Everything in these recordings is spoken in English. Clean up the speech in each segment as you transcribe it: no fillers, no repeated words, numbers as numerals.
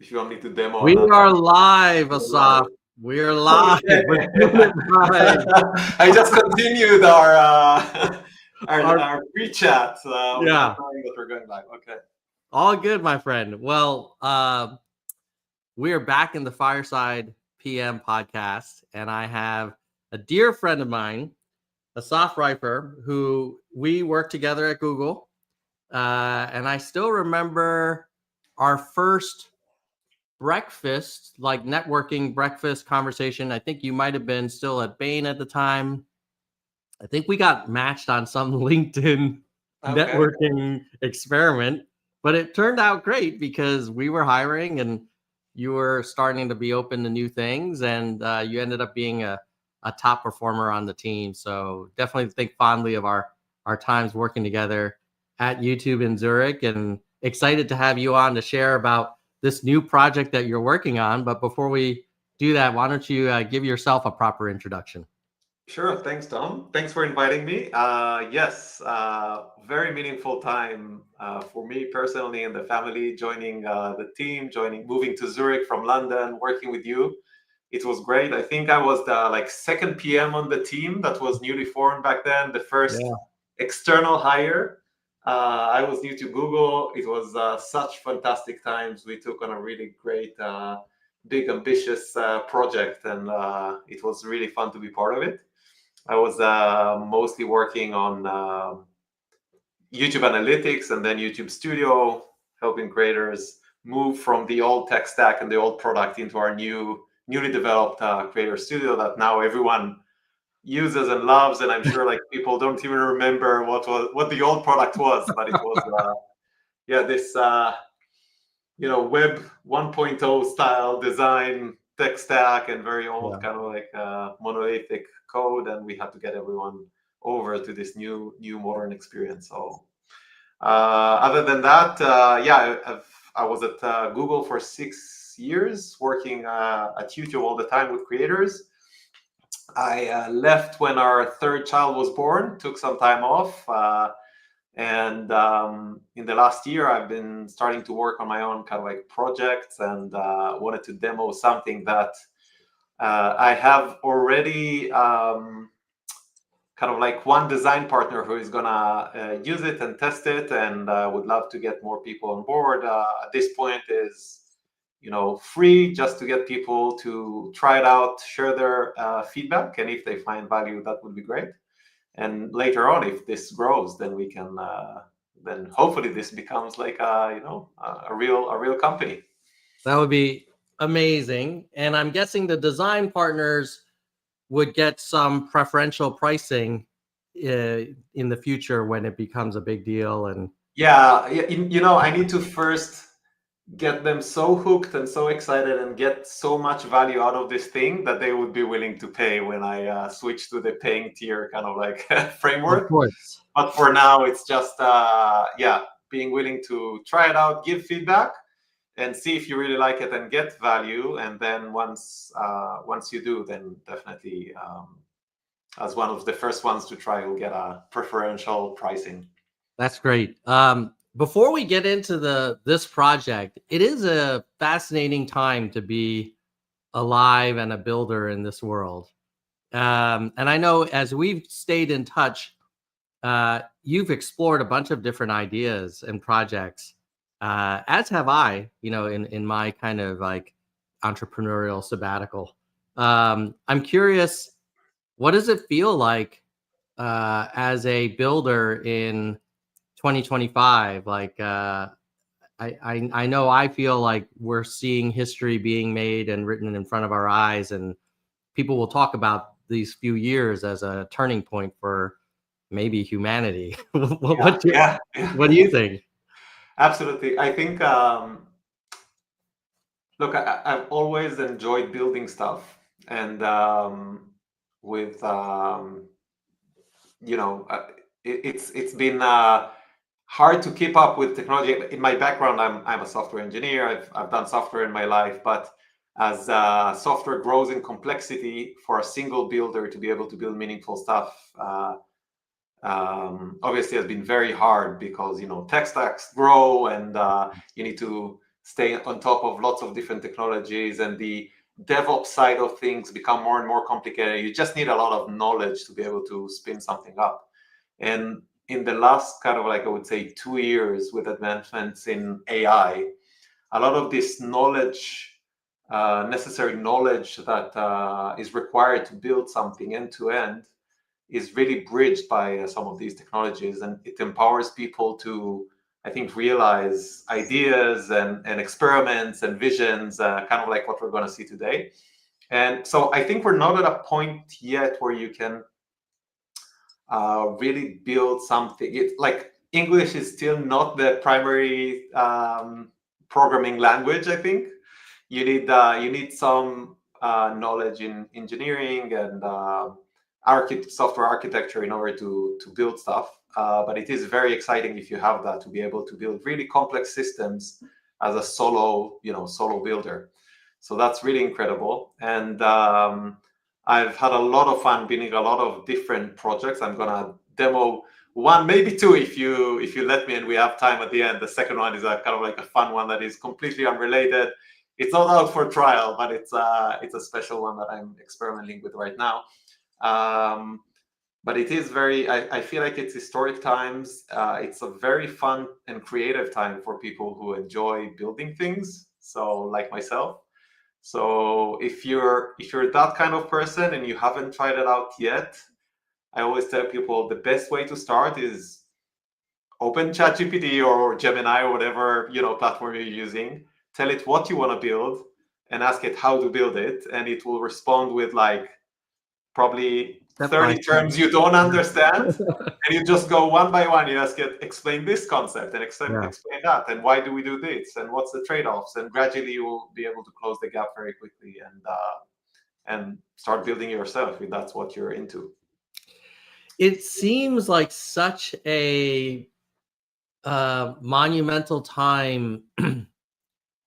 if you want me to demo We another. are live, Assaf. We are live. Okay. We're doing it live. I just continued our pre-chat without Yeah, knowing that we're going live. Okay. all good, my friend. Well, we are back in the Fireside PM podcast, and I have a dear friend of mine, Assaf Riefer, who we worked together at Google. And I still remember our first breakfast, like networking breakfast conversation. I think you might have been still at Bain at the time. I think we got matched on some LinkedIn Okay. networking experiment, but it turned out great because we were hiring and you were starting to be open to new things, and you ended up being a top performer on the team. So definitely think fondly of our times working together at YouTube in Zurich, and excited to have you on to share about this new project that you're working on. But before we do that, why don't you give yourself a proper introduction? Sure. Thanks, Tom. Thanks for inviting me. Yes, very meaningful time for me personally and the family, joining the team, moving to Zurich from London, working with you. It was great. I think I was the second PM on the team that was newly formed back then, the first Yeah. external hire. I was new to Google. It was such fantastic times. We took on a really great, big, ambitious project, and it was really fun to be part of it. I was mostly working on YouTube Analytics and then YouTube Studio, helping creators move from the old tech stack and the old product into our newly developed Creator Studio that now everyone uses and loves. And I'm sure people don't even remember what the old product was, but it was this Web 1.0 style design tech stack and very old Yeah. kind of monolithic code, and we had to get everyone over to this new modern experience. So other than that, I was at Google for 6 years, working at YouTube all the time with creators. I left when our third child was born, took some time off. And in the last year, I've been starting to work on my own kind of projects, and wanted to demo something that I have already kind of one design partner who is gonna use it and test it, and would love to get more people on board. At this point is free, just to get people to try it out, share their feedback, and if they find value, that would be great. And later on, if this grows, then we can then hopefully this becomes a real company. That would be amazing. And I'm guessing the design partners would get some preferential pricing in the future when it becomes a big deal. And Yeah, I need to first get them so hooked and so excited and get so much value out of this thing that they would be willing to pay when I switch to the paying tier kind of of framework. course, But for now, it's just being willing to try it out, give feedback, and see if you really like it and get value. And then once you do, then definitely as one of the first ones to try, you'll get a preferential pricing. that's great. Before we get into this project, it is a fascinating time to be alive and a builder in this world. And I know as we've stayed in touch, you've explored a bunch of different ideas and projects, as have I, in my kind of entrepreneurial sabbatical. I'm curious, what does it feel like as a builder in 2025? I know I feel like we're seeing history being made and written in front of our eyes, and people will talk about these few years as a turning point for maybe humanity. What do you think? Absolutely. I think look, I've always enjoyed building stuff, and with it's been hard to keep up with technology. In my background, I'm a software engineer. I've done software in my life, but as software grows in complexity, for a single builder to be able to build meaningful stuff, obviously has been very hard, because tech stacks grow, and you need to stay on top of lots of different technologies, and the DevOps side of things become more and more complicated. You just need a lot of knowledge to be able to spin something up. And in the last kind of like, I would say 2 years with advancements in AI, a lot of this knowledge, necessary knowledge that is required to build something end to end is really bridged by some of these technologies, and it empowers people to, I think, realize ideas and experiments and visions, kind of like what we're going to see today. And so I think we're not at a point yet where you can really build something. It's like English is still not the primary programming language. I think you need some knowledge in engineering and software architecture in order to build stuff. But it is very exciting if you have that, to be able to build really complex systems as a solo builder. So that's really incredible. And I've had a lot of fun building a lot of different projects. I'm gonna demo one, maybe two, if you let me, and we have time at the end. The second one is a kind of like a fun one that is completely unrelated. It's not out for trial, but it's a special one that I'm experimenting with right now. But it is I feel like it's historic times. It's a very fun and creative time for people who enjoy building things. So like myself. So if you're that kind of person and you haven't tried it out yet, I always tell people the best way to start is open ChatGPT or Gemini or whatever platform you're using. Tell it what you want to build and ask it how to build it, and it will respond with like probably 30 terms you don't understand, and you just go one by one. You ask it, explain this concept and explain that, and why do we do this, and what's the trade-offs, and gradually you will be able to close the gap very quickly and start building yourself if that's what you're into. It seems like such a monumental time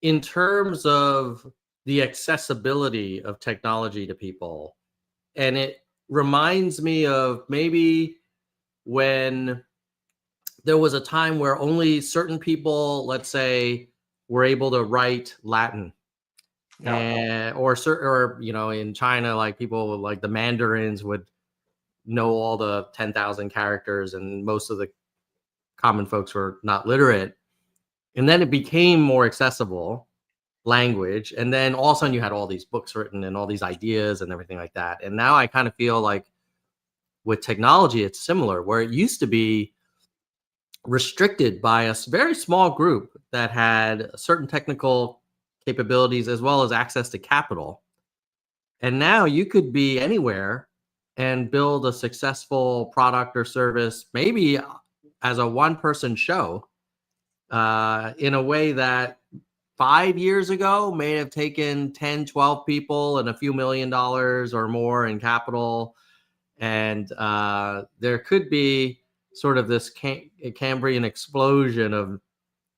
in terms of the accessibility of technology to people. And it reminds me of maybe when there was a time where only certain people, let's say, were able to write Latin. Or in China, like people like the Mandarins would know all the 10,000 characters, and most of the common folks were not literate. And then it became more accessible language, and then all of a sudden you had all these books written and all these ideas and everything like that. And now I kind of feel like with technology it's similar, where it used to be restricted by a very small group that had certain technical capabilities as well as access to capital. And now you could be anywhere and build a successful product or service, maybe as a one-person show, in a way that 5 years ago may have taken 10, 12 people and a few $1 million or more in capital. And there could be sort of this Cambrian explosion of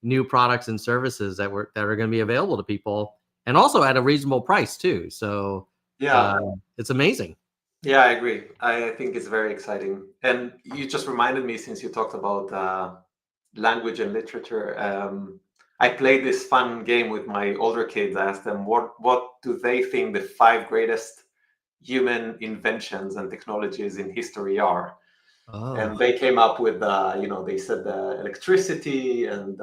new products and services that are going to be available to people, and also at a reasonable price too. So it's amazing. Yeah, I agree. I think it's very exciting. And you just reminded me, since you talked about language and literature, I played this fun game with my older kids. I asked them what do they think the 5 greatest human inventions and technologies in history are. And they came up with they said electricity and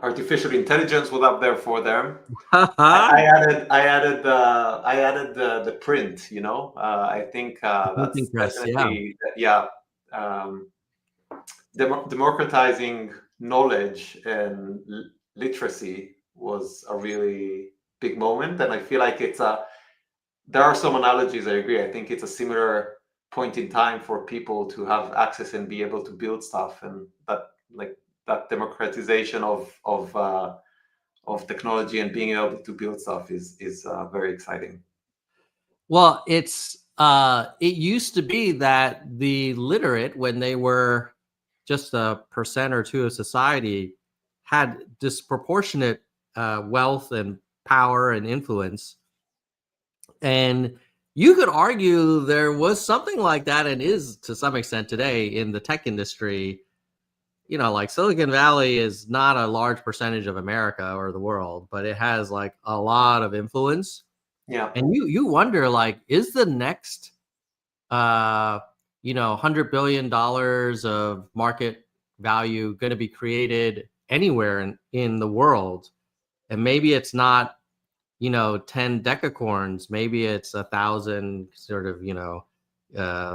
artificial intelligence was up there for them. I added the print. I think that's definitely democratizing knowledge and literacy was a really big moment, and I feel like there are some analogies. I agree. I think it's a similar point in time for people to have access and be able to build stuff, and that democratization of technology and being able to build stuff is very exciting. Well, it used to be that the literate, when they were just 1% or 2% of society, had disproportionate wealth and power and influence. And you could argue there was something like that, and is to some extent today in the tech industry. like Silicon Valley is not a large percentage of America or the world, but it has like a lot of influence. Yeah. And you wonder, like, is the next $100 billion of market value going to be created anywhere in the world? And maybe it's not 10 decacorns, maybe it's 1,000 sort of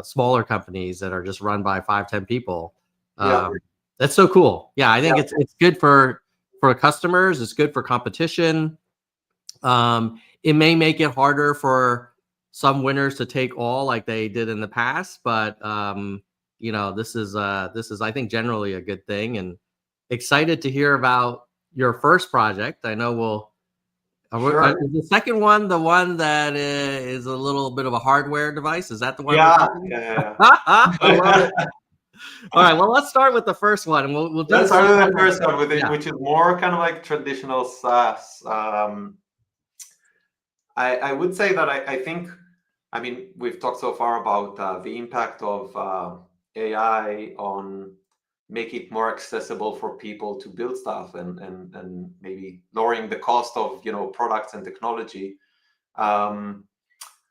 smaller companies that are just run by 5-10 people. Yeah. That's so cool. Yeah, I think it's good for customers. It's good for competition. It may make it harder for some winners to take all like they did in the past, but this is I think generally a good thing. And excited to hear about your first project. I know Sure. is the second one the one that is a little bit of a hardware device? Is that the one? Yeah. I love it. All right, well, let's start with the first one, and we'll do Let's start with the first one, which is more kind of like traditional SaaS. I would say that I think, I mean, we've talked so far about the impact of AI on making it more accessible for people to build stuff and maybe lowering the cost of products and technology.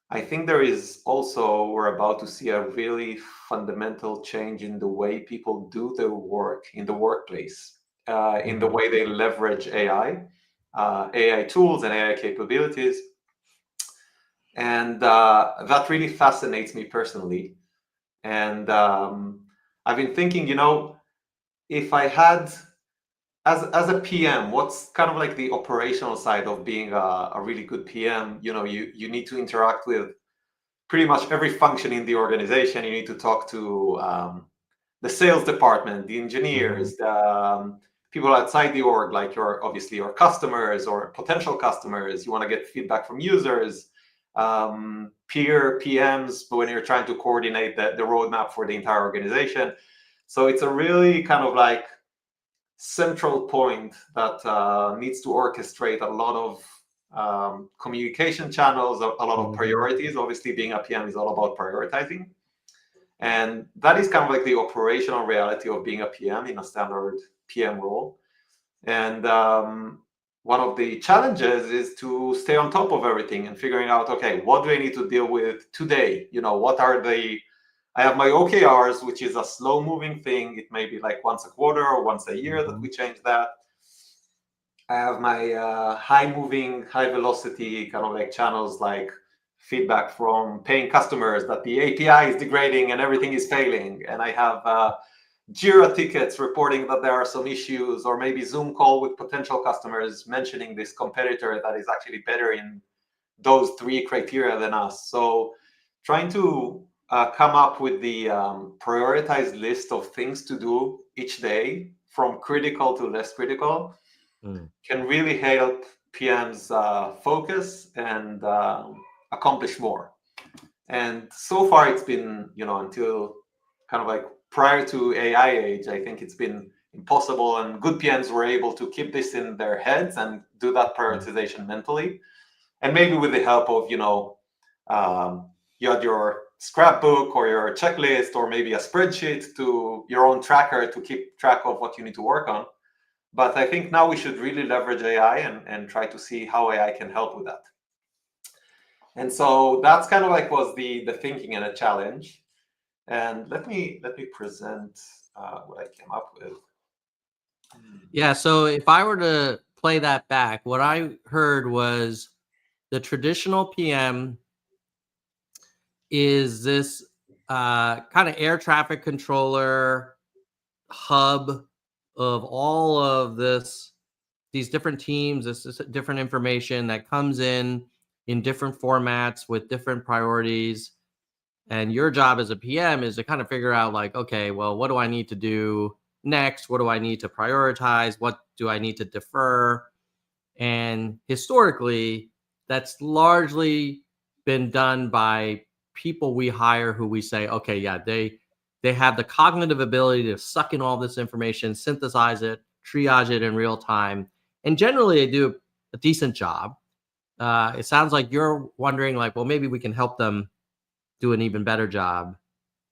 I think there is also, we're about to see a really fundamental change in the way people do their work in the workplace, in the way they leverage AI tools and AI capabilities. And that really fascinates me personally. And I've been thinking, if I had, as a PM, what's kind of like the operational side of being a really good PM? You need to interact with pretty much every function in the organization. You need to talk to the sales department, the engineers, the people outside the org, like obviously your customers or potential customers. You want to get feedback from users, peer PMs when you're trying to coordinate the roadmap for the entire organization. So it's a really kind of like central point that needs to orchestrate a lot of communication channels, a lot of priorities. Obviously, being a PM is all about prioritizing. And that is kind of like the operational reality of being a PM in a standard PM role. And one of the challenges is to stay on top of everything and figuring out, okay, what do I need to deal with today? What are I have my OKRs, which is a slow moving thing. It may be like once a quarter or once a year that we change that. I have my high moving, high velocity kind of like channels, like feedback from paying customers that the API is degrading and everything is failing. And I have Jira tickets reporting that there are some issues, or maybe Zoom call with potential customers mentioning this competitor that is actually better in those 3 criteria than us. So trying to come up with the prioritized list of things to do each day, from critical to less critical, can really help PMs focus and accomplish more. And so far it's been, until kind of like prior to AI age, I think it's been impossible, and good PMs were able to keep this in their heads and do that prioritization mentally. And maybe with the help of, you had your scrapbook or your checklist or maybe a spreadsheet to your own tracker to keep track of what you need to work on. But I think now we should really leverage AI and try to see how AI can help with that. And so that's kind of like was the thinking and a challenge. And let me present what I came up with. Yeah, so if I were to play that back, what I heard was the traditional PM is this kind of air traffic controller hub of all of these different teams, this different information that comes in different formats with different priorities. And your job as a PM is to kind of figure out like, okay, well, what do I need to do next? What do I need to prioritize? What do I need to defer? And historically, that's largely been done by people we hire who we say, okay, yeah, they have the cognitive ability to suck in all this information, synthesize it, triage it in real time, and generally they do a decent job. It sounds like you're wondering, like, well, maybe we can help them do an even better job.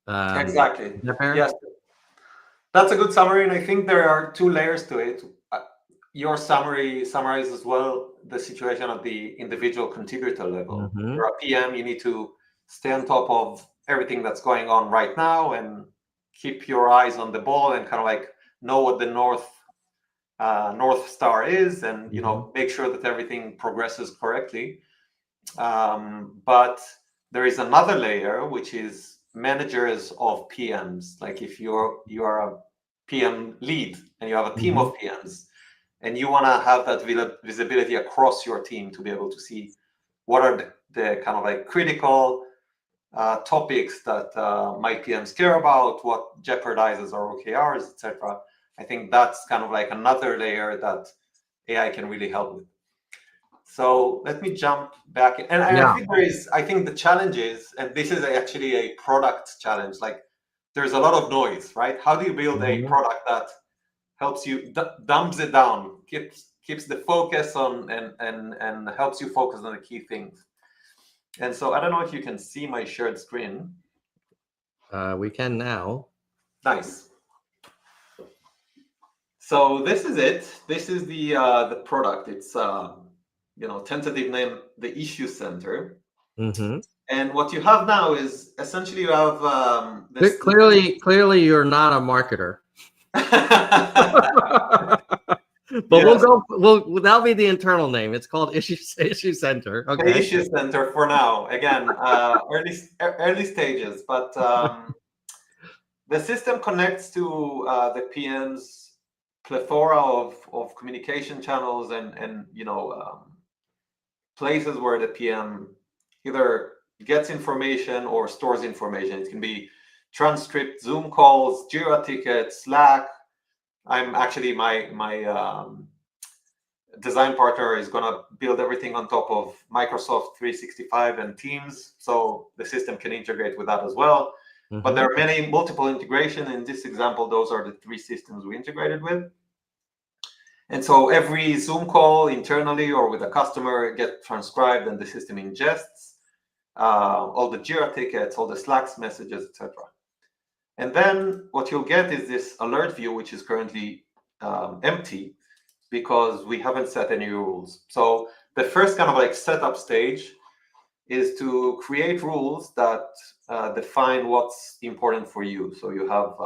Exactly. Is that fair? Yes. That's a good summary, and I think there are two layers to it. Your summary summarizes well the situation at the individual contributor level. Mhm. You're a PM, you need to stay on top of everything that's going on right now and keep your eyes on the ball and kind of like know what the North Star is, and make sure that everything progresses correctly. But there is another layer, which is managers of PMs. Like if you are a PM lead and you have a team of PMs, and you want to have that visibility across your team to be able to see what are the kind of like critical topics that my PMs care about, what jeopardizes our OKRs, etc. I think that's kind of like another layer that AI can really help with. So let me jump back. And I think the challenge is, and this is actually a product challenge, like there's a lot of noise, right? How do you build a product that helps you, dumps it down, keeps the focus on, and helps you focus on the key things? And so I don't know if you can see my shared screen. We can now. Nice. So this is it. This is the product. It's tentative name, the Issue Center. And what you have now is essentially you have this. Clearly, you're not a marketer. But yes. that'll be the internal name. It's called Issue Center. Okay. The Issue Center for now. Again, early stages, but the system connects to the PM's plethora of communication channels and places where the PM either gets information or stores information. It can be transcript, Zoom calls, Jira tickets, Slack. I'm actually my design partner is going to build everything on top of Microsoft 365 and Teams, so the system can integrate with that as well. But there are multiple integration. In this example, those are the three systems we integrated with. And so every Zoom call internally or with a customer gets transcribed, and the system ingests all the Jira tickets, all the Slack messages, etc. And then what you'll get is this alert view, which is currently empty because we haven't set any rules. So the first kind of like setup stage is to create rules that define what's important for you. So you have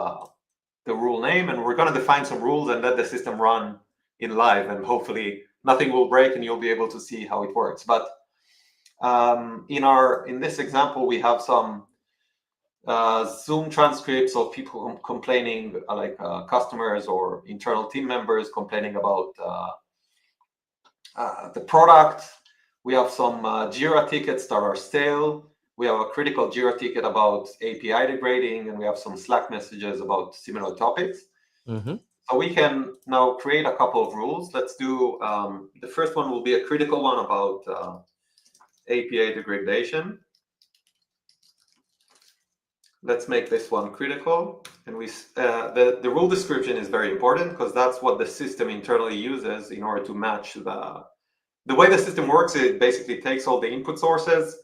the rule name, and we're going to define some rules and let the system run in live, and hopefully nothing will break and you'll be able to see how it works. But in this example, we have some Zoom transcripts of people complaining, like customers or internal team members complaining about the product. We have some Jira tickets that are stale. We have a critical Jira ticket about API degrading, and we have some Slack messages about similar topics. So we can now create a couple of rules. Let's do, the first one will be a critical one about API degradation. Let's make this one critical. And the rule description is very important because that's what the system internally uses in order to match the way the system works. It basically takes all the input sources,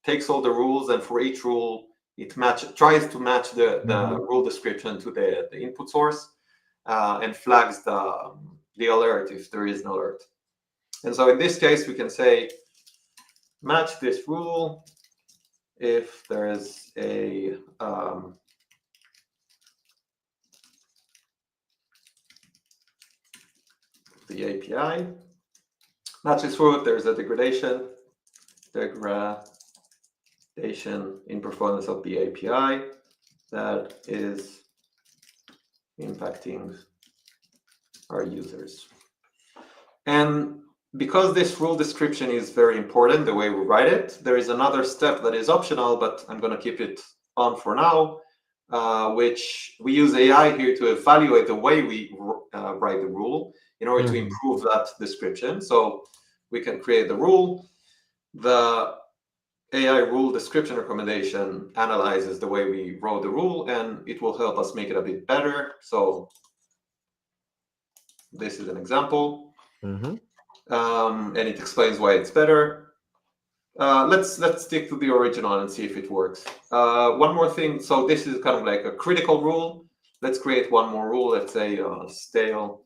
takes all the rules, and for each rule, it tries to match the rule description to the input source and flags the alert if there is an alert. And so in this case, we can say, match this rule if there is a the API. Match this rule if there's a degradation in performance of the API that is impacting our users. And because this rule description is very important, the way we write it, there is another step that is optional, but I'm going to keep it on for now, which we use AI here to evaluate the way we write the rule in order to improve that description. So we can create the rule. The AI rule description recommendation analyzes the way we wrote the rule, and it will help us make it a bit better. So this is an example. And it explains why it's better. Let's stick to the original and see if it works. One more thing. So this is kind of like a critical rule. let's create one more rule. Let's say stale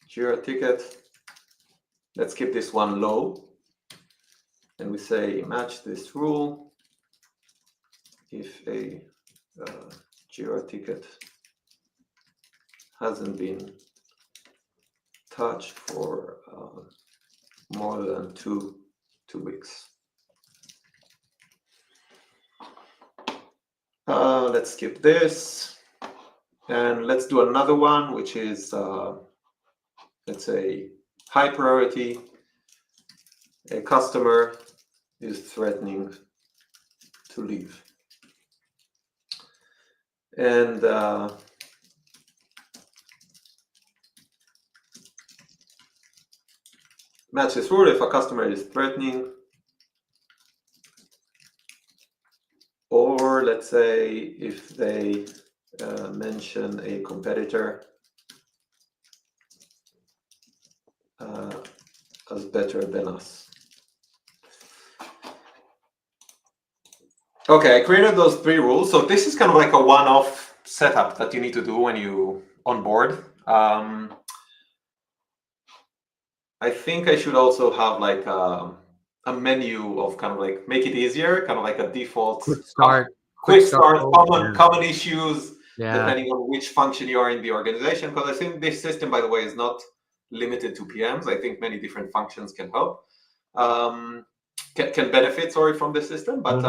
Jira ticket. Let's keep this one low. And we say match this rule if a Jira ticket hasn't been touched for more than two weeks. Let's skip this, and let's do another one, which is let's say high priority. A customer is threatening to leave, and match this rule if a customer is threatening, or let's say if they mention a competitor as better than us. Okay, I created those 3 rules. So this is kind of like a one-off setup that you need to do when you onboard. I think I should also have like a menu of kind of like make it easier, kind of like a default quick start, common issues, yeah, depending on which function you are in the organization. Because I think this system, by the way, is not limited to PMs. I think many different functions can help, can benefit, from the system. But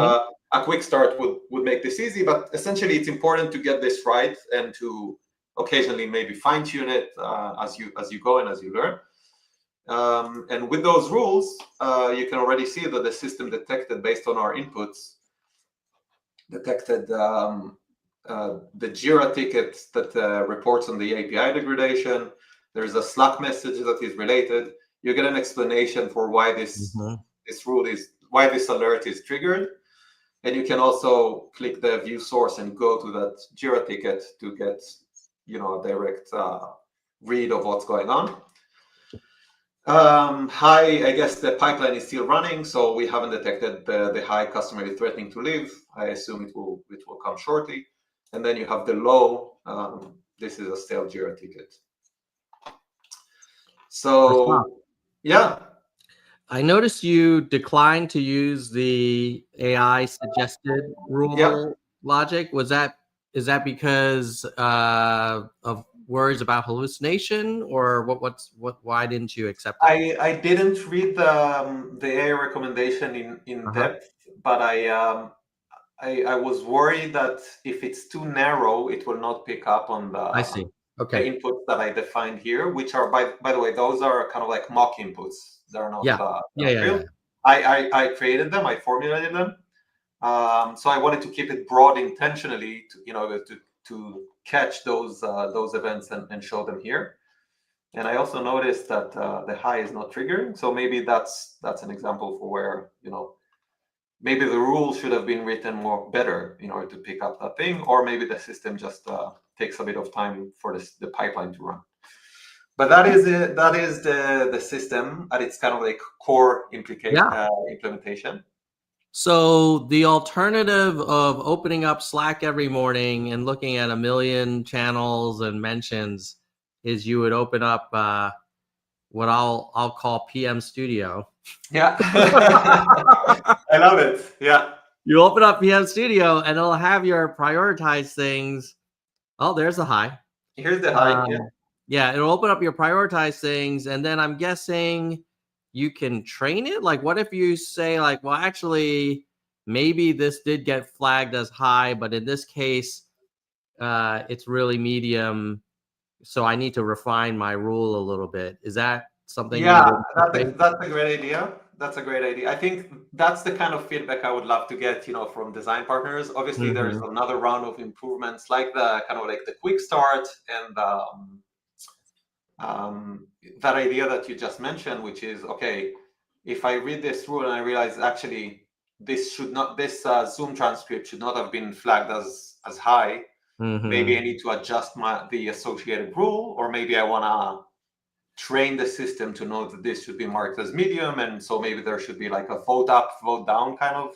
a quick start would make this easy. But essentially, it's important to get this right and to occasionally maybe fine tune it as you go and as you learn. And with those rules, you can already see that the system detected, based on our inputs, detected the Jira ticket that reports on the API degradation. There's a Slack message that is related. You get an explanation for why this why this alert is triggered, and you can also click the view source and go to that Jira ticket to get a direct read of what's going on. I guess the pipeline is still running, so we haven't detected the high customer is threatening to leave. I assume it will come shortly. And then you have the low. This is a stale Jira ticket. So yeah, I noticed you declined to use the AI suggested rule logic. Is that because of worries about hallucination, or why didn't you accept it? I didn't read the AI recommendation in depth, but I was worried that if it's too narrow, it will not pick up on the the inputs that I defined here, which are by the way, those are kind of like mock inputs. They're not real. I created them, I formulated them. So I wanted to keep it broad intentionally to catch those events and show them here. And I also noticed that the high is not triggering. So maybe that's an example for where maybe the rule should have been written better in order to pick up that thing, or maybe the system just takes a bit of time for the pipeline to run. But that is the system at its kind of like core implementation. So the alternative of opening up Slack every morning and looking at 1 million channels and mentions is you would open up what I'll call PM Studio. Yeah. I love it. Yeah. You open up PM Studio and it'll have your prioritized things. Oh, there's the high. Here's the high. Yeah, it'll open up your prioritized things, and then I'm guessing you can train it. Like, what if you say, like, well, actually, maybe this did get flagged as high, but in this case, it's really medium. So I need to refine my rule a little bit. Is that something? Yeah, that's a great idea. That's a great idea. I think that's the kind of feedback I would love to get, from design partners. Obviously, there is another round of improvements, like the kind of like the quick start and that idea that you just mentioned, which is, okay, if I read this rule and I realize actually this Zoom transcript should not have been flagged as high, maybe I need to adjust the associated rule, or maybe I want to train the system to know that this should be marked as medium, and so maybe there should be like a vote up, vote down kind of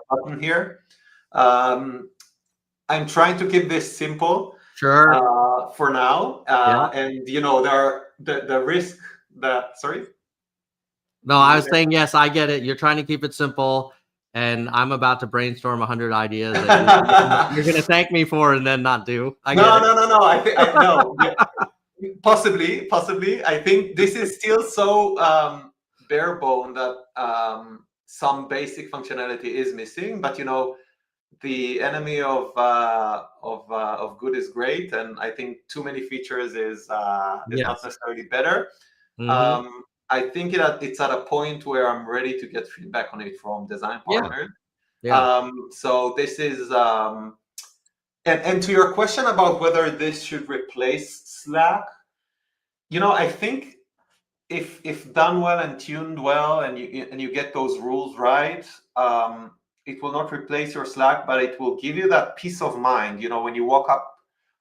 button here. I'm trying to keep this simple Sure. for now. Yeah. And you know, there are the risk that, sorry. No, I was saying, yes, I get it. You're trying to keep it simple, and I'm about to brainstorm 100 ideas that you're going to thank me for and then not do. I get it. No. I think no. Yeah, possibly. I think this is still so bare bone that some basic functionality is missing. But you know, the enemy of good is great, and I think too many features is not Yes. necessarily better. Mhm. I think it's at a point where I'm ready to get feedback on it from design Yeah. partners. Yeah. So this is and to your question about whether this should replace Slack, you know, I think if done well and tuned well, and you get those rules right, it will not replace your Slack, but it will give you that peace of mind. You know, when you walk up,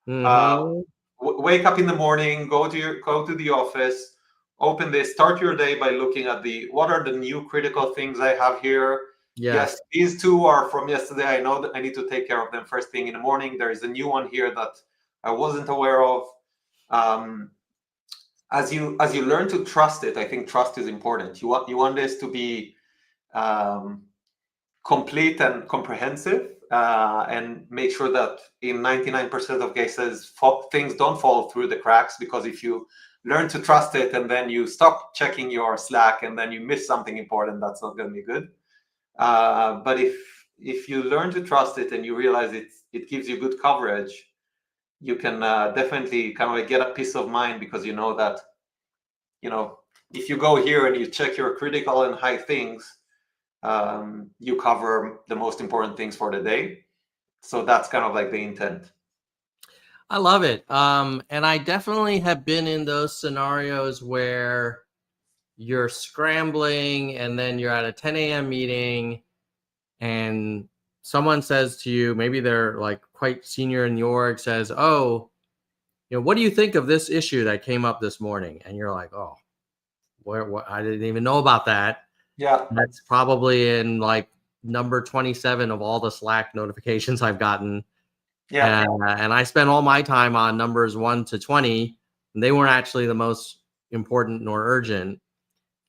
Mhm. wake up in the morning, go to the office, open this, start your day by looking at what are the new critical things I have here. Yes, Yes. these two are from yesterday. I know that I need to take care of them first thing in the morning. There is a new one here that I wasn't aware of. As you learn to trust it, I think trust is important. You want this to be complete and comprehensive, and make sure that in 99% of cases things don't fall through the cracks, because if you learn to trust it and then you stop checking your Slack and then you miss something important, that's not going to be good. But if you learn to trust it and you realize it gives you good coverage, you can definitely kind of like get a peace of mind, because you know that, you know, if you go here and you check your critical and high things, you cover the most important things for the day. So that's kind of like the intent. I love it. And I definitely have been in those scenarios where you're scrambling and then you're at a 10 a.m. meeting and someone says to you, maybe they're like quite senior in the org, says, "Oh, what do you think of this issue that came up this morning?" And you're like, "Oh, what? I didn't even know about that." Yeah. That's probably in like number 27 of all the Slack notifications I've gotten. Yeah. And I spent all my time on numbers 1 to 20, and they weren't actually the most important nor urgent.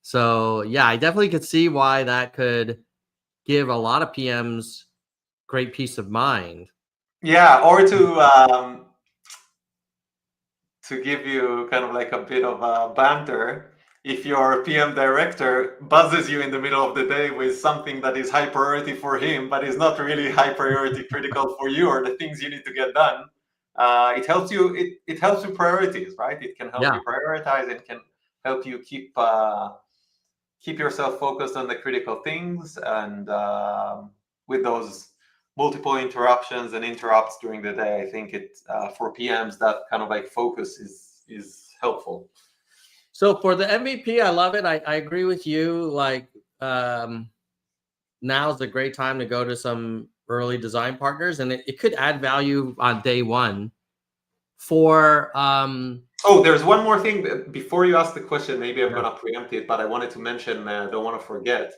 So yeah, I definitely could see why that could give a lot of PMs great peace of mind. Yeah. Or to give you kind of like a bit of a banter, if your PM director buzzes you in the middle of the day with something that is high priority for him, but is not really high priority critical for you, or the things you need to get done, it helps you. It helps you priorities, right? It can help Yeah. you prioritize. It can help you keep yourself focused on the critical things, and with those multiple interruptions and interrupts during the day, I think it for PMs, that kind of like focus is helpful. So for the MVP, I love it. I agree with you. Like, now's a great time to go to some early design partners, and it could add value on day one. For Oh, there's one more thing before you ask the question. Maybe I'm yeah. going to preempt it, but I wanted to mention. Don't want to forget.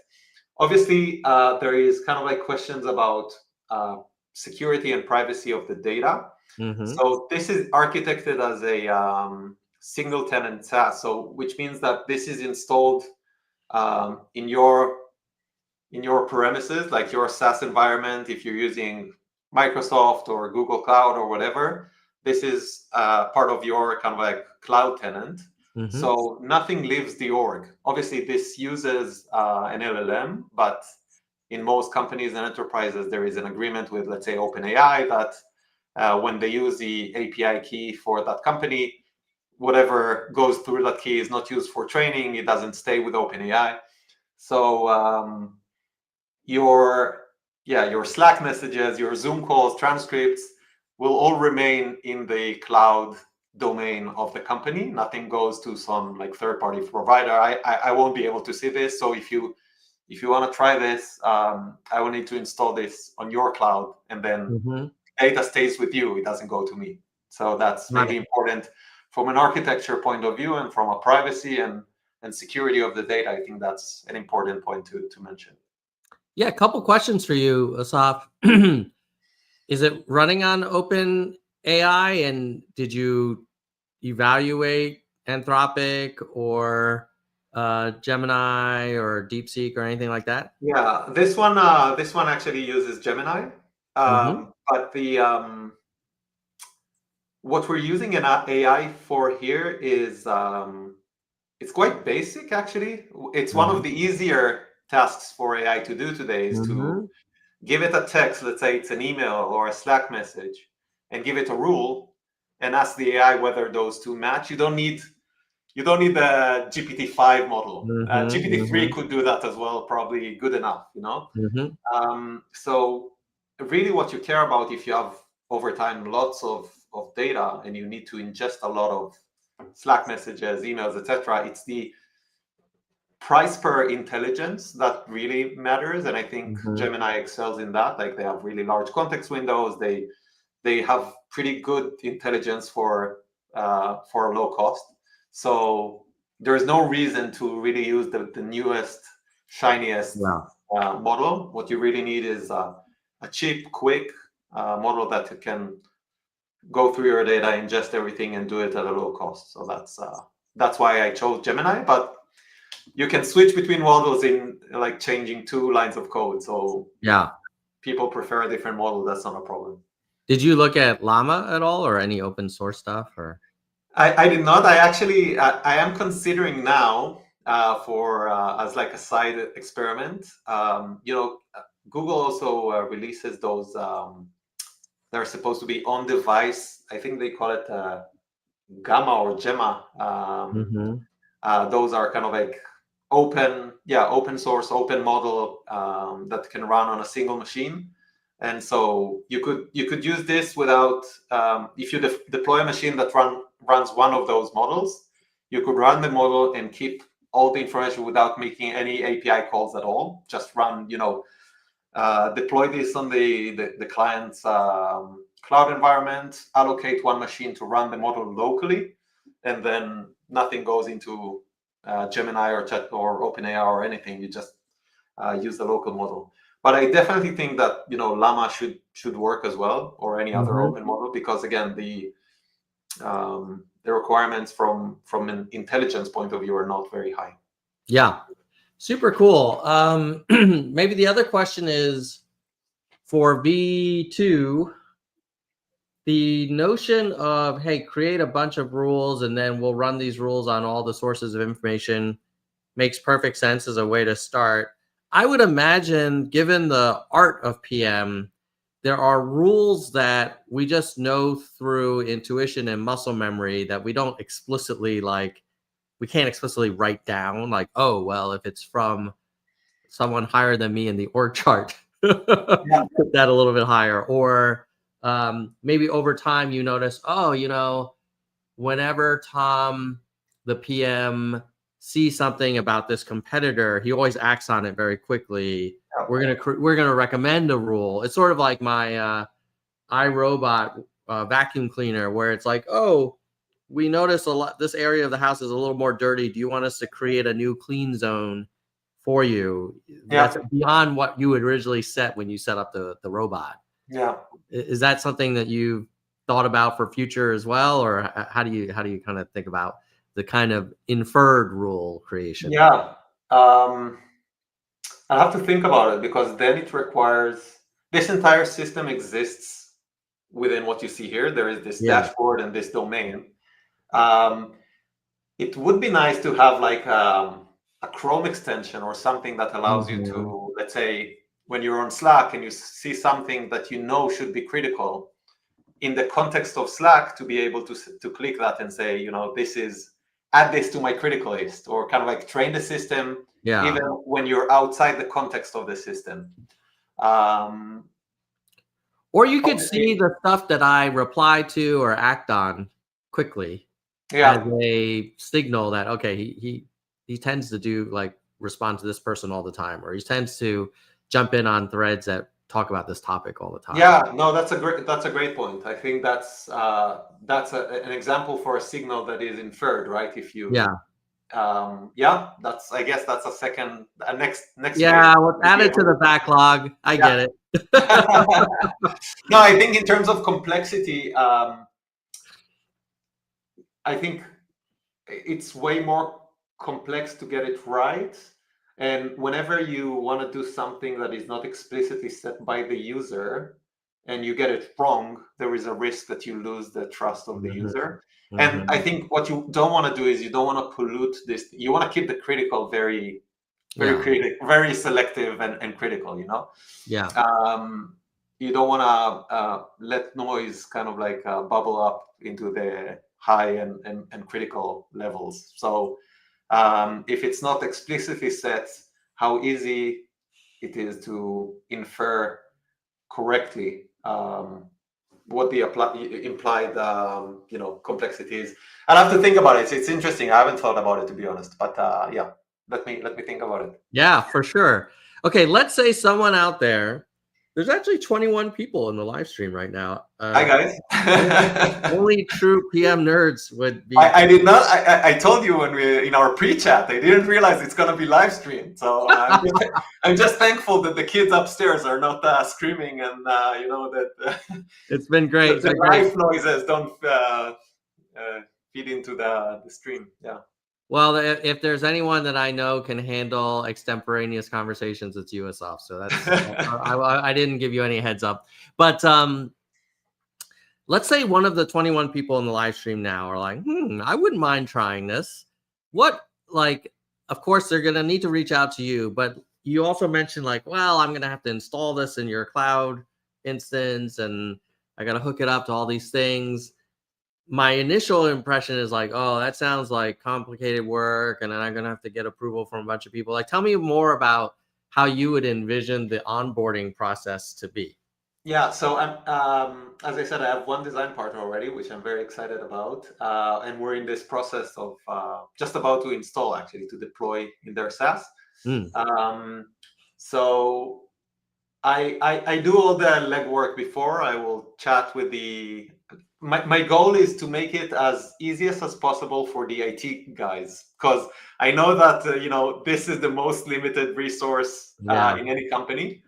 Obviously, there is kind of like questions about security and privacy of the data. Mm-hmm. So this is architected as a single tenant SaaS, so which means that this is installed in your premises, like your SaaS environment. If you're using Microsoft or Google Cloud or whatever, this is part of your kind of like cloud tenant. Mm-hmm. So nothing leaves the org. Obviously, this uses an LLM, but in most companies and enterprises, there is an agreement with, let's say, OpenAI that when they use the API key for that company, whatever goes through that key is not used for training. It doesn't stay with OpenAI. So your Slack messages, your Zoom calls, transcripts will all remain in the cloud domain of the company. Nothing goes to some like third-party provider. I won't be able to see this. So if you want to try this, I will need to install this on your cloud, and then Mm-hmm. data stays with you. It doesn't go to me. So that's maybe important from an architecture point of view, and from a privacy and security of the data. I think that's an important point to mention. Yeah, a couple questions for you, Assaf. Is it running on Open AI? And did you evaluate Anthropic or Gemini or DeepSeek or anything like that? Yeah, this one actually uses Gemini, Mm-hmm. but the what we're using in AI for here is it's quite basic actually. It's one Mm-hmm. of the easier tasks for AI to do today is Mm-hmm. to give it a text, let's say it's an email or a Slack message, and give it a rule and ask the AI whether those two match. You don't need the GPT-5 model. GPT-3 Mm-hmm. could do that as well, probably good enough, you know? Mm-hmm. So really what you care about if you have over time lots of data and you need to ingest a lot of Slack messages, emails, etc., it's the price per intelligence that really matters. And I think Mm-hmm. Gemini excels in that. Like they have really large context windows. They have pretty good intelligence for low cost. So there's no reason to really use the newest, shiniest Yeah. model. What you really need is a cheap, quick model that can go through your data, ingest everything, and do it at a low cost. So that's why I chose Gemini. But you can switch between models in like changing 2 lines of code. So Yeah. people prefer a different model. That's not a problem. Did you look at Llama at all or any open source stuff or? I did not. I actually I am considering now for as like a side experiment. Google also releases those. They're supposed to be on device. I think they call it Gamma or Gemma. Mm-hmm. Those are kind of like open source, open model that can run on a single machine. And so you could use this without if you deploy a machine that runs one of those models, you could run the model and keep all the information without making any API calls at all. Just run, deploy this on the client's cloud environment, allocate one machine to run the model locally, and then nothing goes into Gemini or Chat or OpenAI or anything. You just use the local model. But I definitely think that Llama should work as well, or any other Mm-hmm. open model, because again the requirements from an intelligence point of view are not very high. Yeah. Super cool. Maybe the other question is for V2, the notion of, hey, create a bunch of rules and then we'll run these rules on all the sources of information makes perfect sense as a way to start. I would imagine, given the art of PM, there are rules that we just know through intuition and muscle memory that we don't explicitly we can't explicitly write down like, oh, well, if it's from someone higher than me in the org chart, put that a little bit higher. Or maybe over time you notice, oh, whenever Tom, the PM, sees something about this competitor, he always acts on it very quickly. We're gonna recommend a rule. It's sort of like my iRobot vacuum cleaner, where it's like, oh, we notice this area of the house is a little more dirty. Do you want us to create a new clean zone for you? That's beyond what you had originally set when you set up the robot. Yeah. Is that something that you've thought about for future as well, or how do you kind of think about the kind of inferred rule creation? Yeah. I have to think about it, because then it requires this entire system exists within what you see here. There is this dashboard and this domain. It would be nice to have like a Chrome extension or something that allows you to, let's say, when you're on Slack and you see something that should be critical, in the context of Slack, to be able to click that and say, add this to my critical list, or kind of like train the system, even when you're outside the context of the system. Or you could see the stuff that I reply to or act on quickly as a signal that, okay, he tends to do respond to this person all the time, or he tends to jump in on threads that talk about this topic all the time. Yeah, no, that's a great point. I think that's an example for a signal that is inferred, right? If you I guess that's a next yeah, let's add it to the backlog. I get it. No, I think in terms of complexity, I think it's way more complex to get it right. And whenever you want to do something that is not explicitly set by the user and you get it wrong, there is a risk that you lose the trust of the user. And I think what you don't want to do is you don't want to pollute this. You want to keep the critical very very selective and critical, you know? Yeah. You don't want to let noise kind of like bubble up into the high and critical levels. So if it's not explicitly set, how easy it is to infer correctly what the implied complexity is. I'll have to think about it. It's interesting. I haven't thought about it, to be honest, but yeah, let me think about it. Yeah, for sure. Okay, let's say someone out there, there's actually 21 people in the live stream right now. Hi guys. Only true PM nerds would be. I did not. I told you when we in our pre-chat. I didn't realize it's gonna be live streamed. So I'm just thankful that the kids upstairs are not screaming and that. It's been great. The live noises don't feed into the stream. Yeah. Well, if there's anyone that I know can handle extemporaneous conversations, it's you, Assaf. So that's I didn't give you any heads up. But let's say one of the 21 people in the live stream now are like, I wouldn't mind trying this. Of course, they're going to need to reach out to you. But you also mentioned well, I'm going to have to install this in your cloud instance and I got to hook it up to all these things. My initial impression is oh, that sounds like complicated work. And then I'm going to have to get approval from a bunch of people. Tell me more about how you would envision the onboarding process to be. Yeah, so I'm, as I said, I have one design partner already, which I'm very excited about. And we're in this process of just about to install, actually, to deploy in their SaaS. So I do all the legwork before. I will chat with my goal is to make it as easiest as possible for the IT guys, because I know that this is the most limited resource in any company.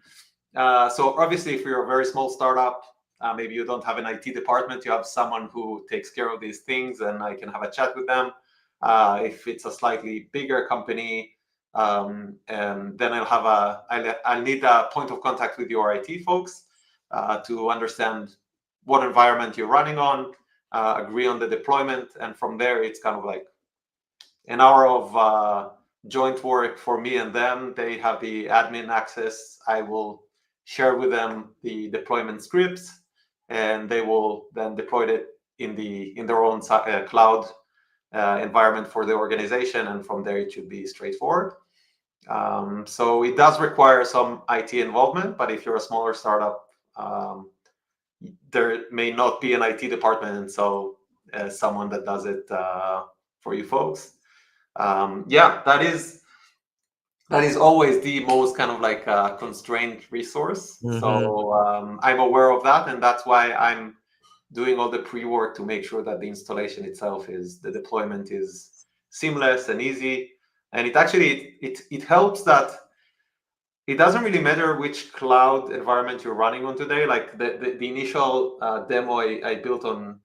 So obviously, if you're a very small startup, maybe you don't have an IT department, you have someone who takes care of these things, and I can have a chat with them. If it's a slightly bigger company, and then I'll need a point of contact with your IT folks to understand what environment you're running on, agree on the deployment, and from there it's kind of like an hour of joint work for me and them. They have the admin access. I will share with them the deployment scripts, and they will then deploy it in their own cloud environment for the organization, and from there it should be straightforward. So it does require some IT involvement, but if you're a smaller startup, there may not be an IT department, and so someone that does it for you folks. Yeah, that is always the most kind of constrained resource. So I'm aware of that, and that's why I'm doing all the pre-work to make sure that the installation itself the deployment is seamless and easy. And it actually it helps that it doesn't really matter which cloud environment you're running on today. Like the initial demo I built on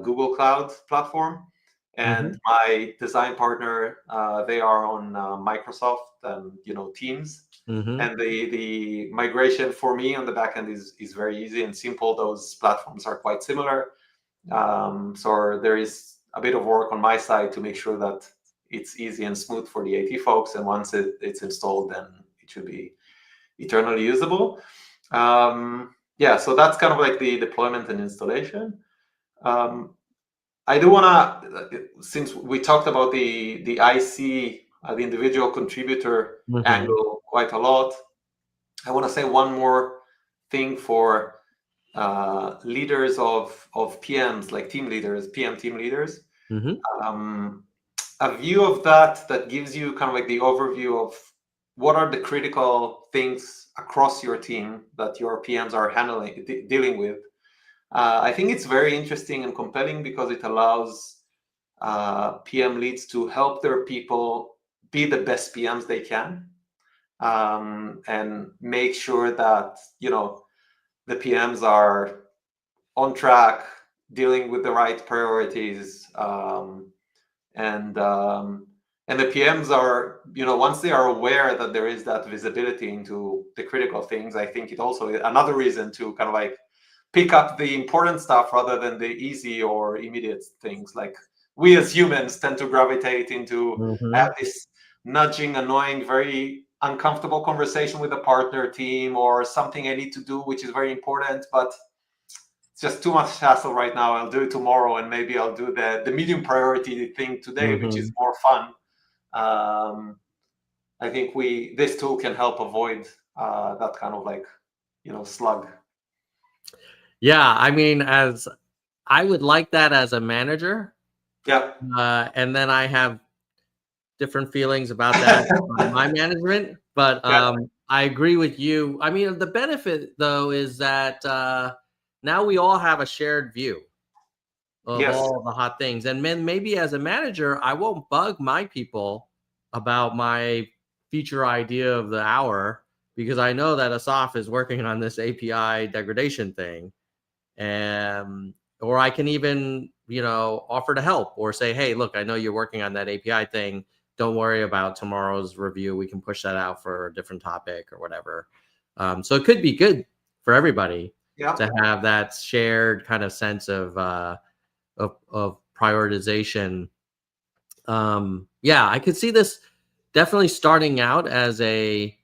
Google Cloud platform. And my design partner, they are on Microsoft and Teams. And the migration for me on the backend is very easy and simple. Those platforms are quite similar. So there is a bit of work on my side to make sure that it's easy and smooth for the AT folks. And once it's installed, then it should be eternally usable. Yeah, so that's kind of like the deployment and installation. I do want to, since we talked about the IC, the individual contributor angle quite a lot, I want to say one more thing for leaders of PMs, like team leaders, PM team leaders. A view of that gives you kind of like the overview of what are the critical things across your team that your PMs are dealing with. I think it's very interesting and compelling because it allows PM leads to help their people be the best PMs they can. and make sure that, the PMs are on track, dealing with the right priorities, and the PMs are, once they are aware that there is that visibility into the critical things, I think it also another reason to kind of like pick up the important stuff rather than the easy or immediate things. Like, we as humans tend to gravitate into this nudging, annoying, very uncomfortable conversation with a partner team or something I need to do, which is very important, but it's just too much hassle right now. I'll do it tomorrow, and maybe I'll do the medium priority thing today, which is more fun. I think this tool can help avoid that kind of like, slug. Yeah, I mean, as I would like that as a manager. Yeah. And then I have different feelings about that on my management. But I agree with you. I mean, the benefit though is that now we all have a shared view of all the hot things. And then maybe as a manager, I won't bug my people about my feature idea of the hour, because I know that Assaf is working on this API degradation thing. Or I can even, offer to help or say, hey, look, I know you're working on that API thing. Don't worry about tomorrow's review. We can push that out for a different topic or whatever. So it could be good for everybody to have that shared kind of sense of prioritization. I could see this definitely starting out as a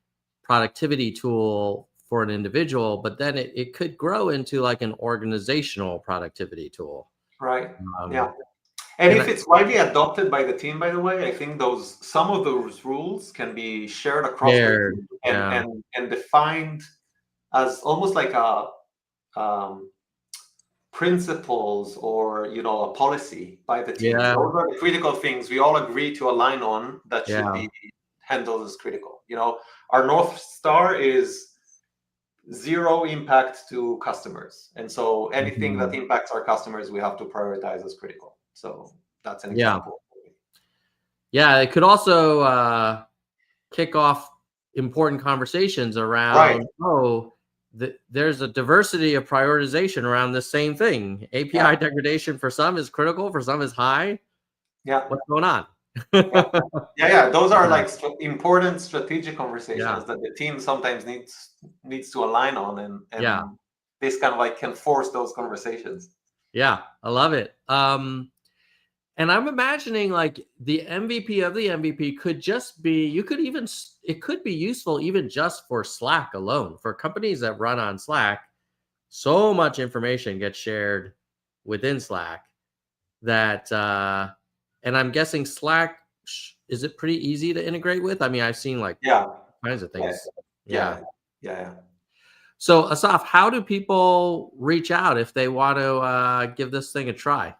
productivity tool for an individual, but then it could grow into like an organizational productivity tool. Right. And if it's widely adopted by the team, by the way, I think some of those rules can be shared across the team and defined as almost like a principles or a policy by the team. Those are the critical things we all agree to align on that should be handled as critical. Our North Star is zero impact to customers, and so anything that impacts our customers we have to prioritize as critical. So that's an example. It could also kick off important conversations around there's a diversity of prioritization around the same thing. API degradation for some is critical, for some is high. What's going on? Those are like important strategic conversations that the team sometimes needs to align on, and this kind of like can force those conversations. I love it. And I'm imagining like the MVP of the MVP could just be, it could be useful even just for Slack alone. For companies that run on Slack, so much information gets shared within Slack that, and I'm guessing Slack, is it pretty easy to integrate with? I mean, I've seen like kinds of things. So Assaf, how do people reach out if they want to give this thing a try?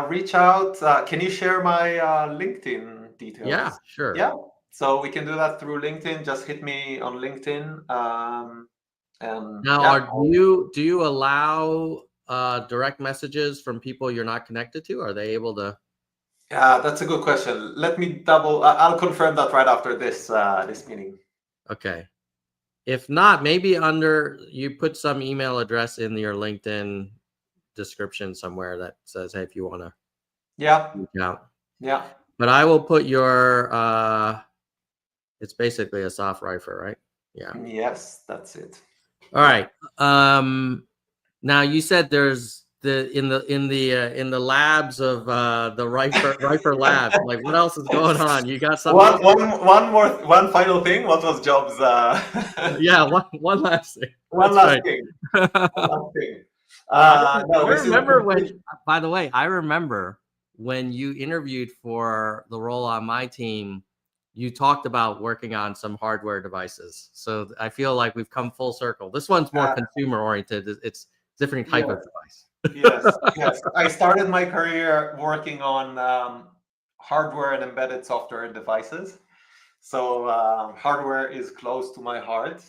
Reach out. Can you share my LinkedIn details? Yeah, sure. Yeah, so we can do that through LinkedIn. Just hit me on LinkedIn. And now, do you allow direct messages from people you're not connected to? Are they able to? Yeah, that's a good question. Let me I'll confirm that right after this meeting. Okay. If not, maybe you put some email address in your LinkedIn description somewhere that says, hey, if you want to reach out. But I will put your it's basically Assaf Riefer, right? Yes, that's it. All right. Now you said there's in the labs of the Riefer lab. Like, what else is going on? You got something? One final thing. What was Jobs? One last thing. One last thing. I remember by the way, I remember when you interviewed for the role on my team, you talked about working on some hardware devices. So I feel like we've come full circle. This one's more consumer oriented. It's different type of device. Yes. I started my career working on hardware and embedded software devices. So hardware is close to my heart.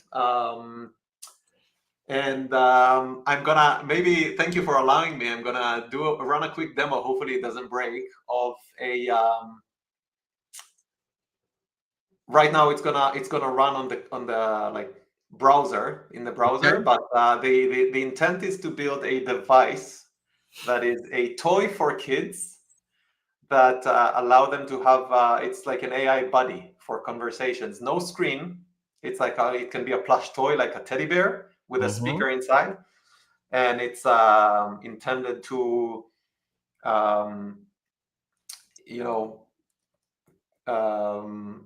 And I'm gonna thank you for allowing me. I'm gonna run a quick demo. Hopefully it doesn't break, of right now it's gonna run on the like browser, in the browser, Okay. but the intent is to build a device that is a toy for kids that allow them to have it's like an AI buddy for conversations. No screen. It's like it can be a plush toy like a teddy bear with a speaker inside, and it's intended to you know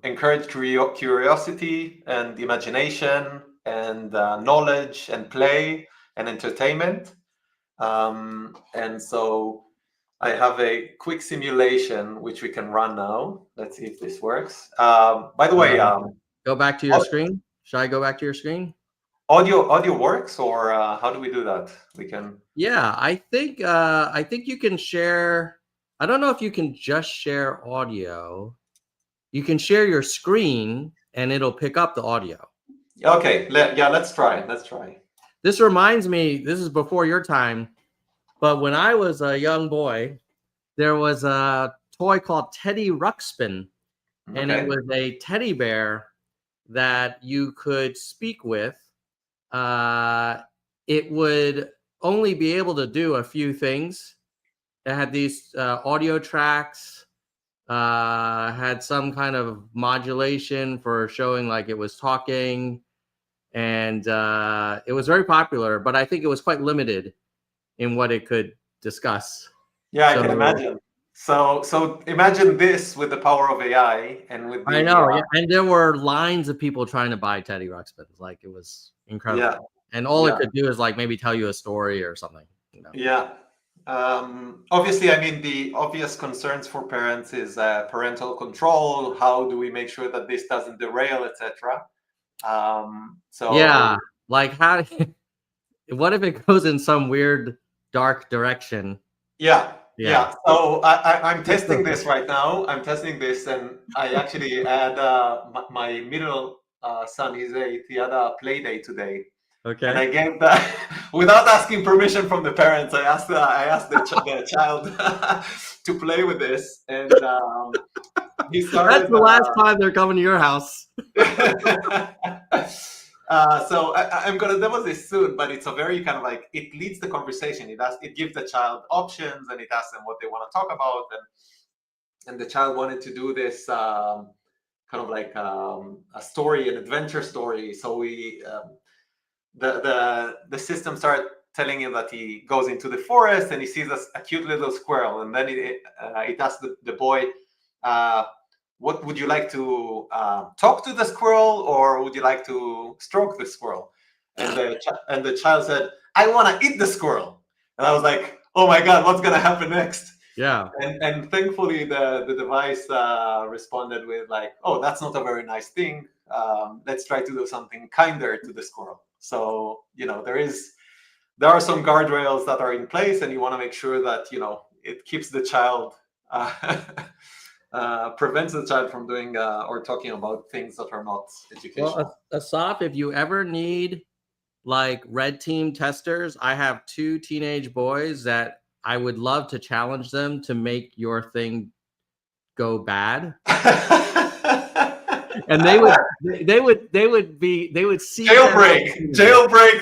encourage curiosity and imagination and knowledge and play and entertainment. And so I have a quick simulation which we can run now. Let's see if this works. By the way, Go back to your screen. Should I go back to your screen? audio works, or how do we do that? We can. Yeah, I think you can share. I don't know if you can just share audio. You can share your screen and it'll pick up the audio. Okay, let's try. Let's try. This reminds me, this is before your time, but when I was a young boy, there was a toy called Teddy Ruxpin, and it was a teddy bear that you could speak with. It would only be able to do a few things. It had these audio tracks, had some kind of modulation for showing like it was talking, and it was very popular, but I think it was quite limited in what it could discuss. Yeah, I can imagine. So imagine this with the power of AI and with the, I know, yeah. And there were lines of people trying to buy Teddy Ruxpins. Like, it was incredible. Yeah. And all it could do is like maybe tell you a story or something. You know? Yeah. Obviously, I mean, the obvious concerns for parents is parental control. How do we make sure that this doesn't derail, etc. So yeah, like how? What if it goes in some weird dark direction? Yeah. So I'm testing this right now. I'm testing this, and I actually had my middle son. He had a play day today. Okay. And I gave that without asking permission from the parents. I asked the child to play with this, and he started. That's the last time they're coming to your house. So I'm gonna demo this soon, but it's a very kind of like, it leads the conversation. It gives the child options, and it asks them what they want to talk about, and the child wanted to do this kind of like a story, an adventure story. So we. The system started telling him that he goes into the forest and he sees a cute little squirrel, and then it asks the boy, what would you like to talk to the squirrel, or would you like to stroke the squirrel? And the child said, I want to eat the squirrel. And I was like, oh my God, what's gonna happen next? Yeah. And thankfully the device responded with like, oh, that's not a very nice thing. Let's try to do something kinder to the squirrel. So, there are some guardrails that are in place, and you want to make sure that, it keeps the child, prevents the child from doing or talking about things that are not educational. Well, Assaf, if you ever need like red team testers, I have 2 teenage boys that I would love to challenge them to make your thing go bad. And they would see jailbreak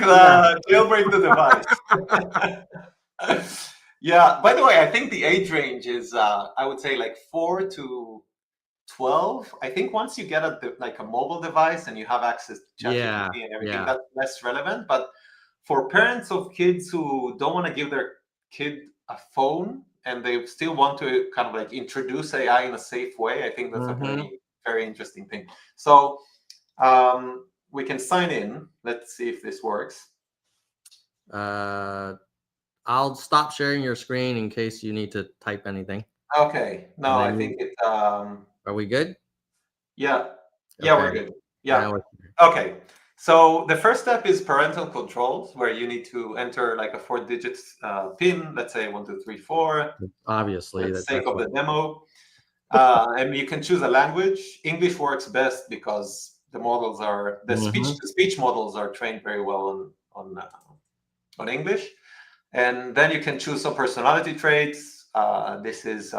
the device. Yeah. By the way, I think the age range is I would say like 4 to 12. I think once you get like a mobile device and you have access to ChatGPT and everything, that's less relevant. But for parents of kids who don't want to give their kid a phone and they still want to kind of like introduce AI in a safe way, I think that's a very, very interesting thing. So we can sign in. Let's see if this works. I'll stop sharing your screen in case you need to type anything. Okay. No, I think it. Are we good? Yeah. Yeah, okay. We're good. Yeah. Okay. So the first step is parental controls, where you need to enter like a 4-digit PIN. Let's say 1, 2, 3, 4. Obviously, for the sake of the demo. And you can choose a language. English works best because the models are the speech models are trained very well on English. And then you can choose some personality traits. This is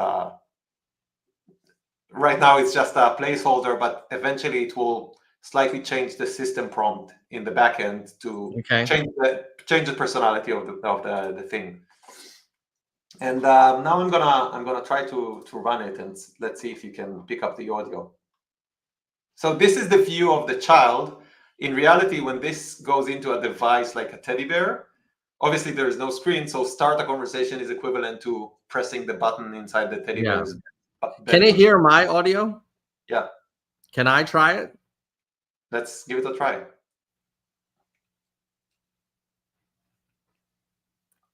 right now it's just a placeholder, but eventually it will slightly change the system prompt in the backend to change the personality of the thing. And now I'm gonna try to run it, and let's see if you can pick up the audio. So this is the view of the child. In reality, when this goes into a device like a teddy bear, obviously there is no screen, so start a conversation is equivalent to pressing the button inside the teddy bear's. Can it hear my audio? Yeah. Can I try it? Let's give it a try.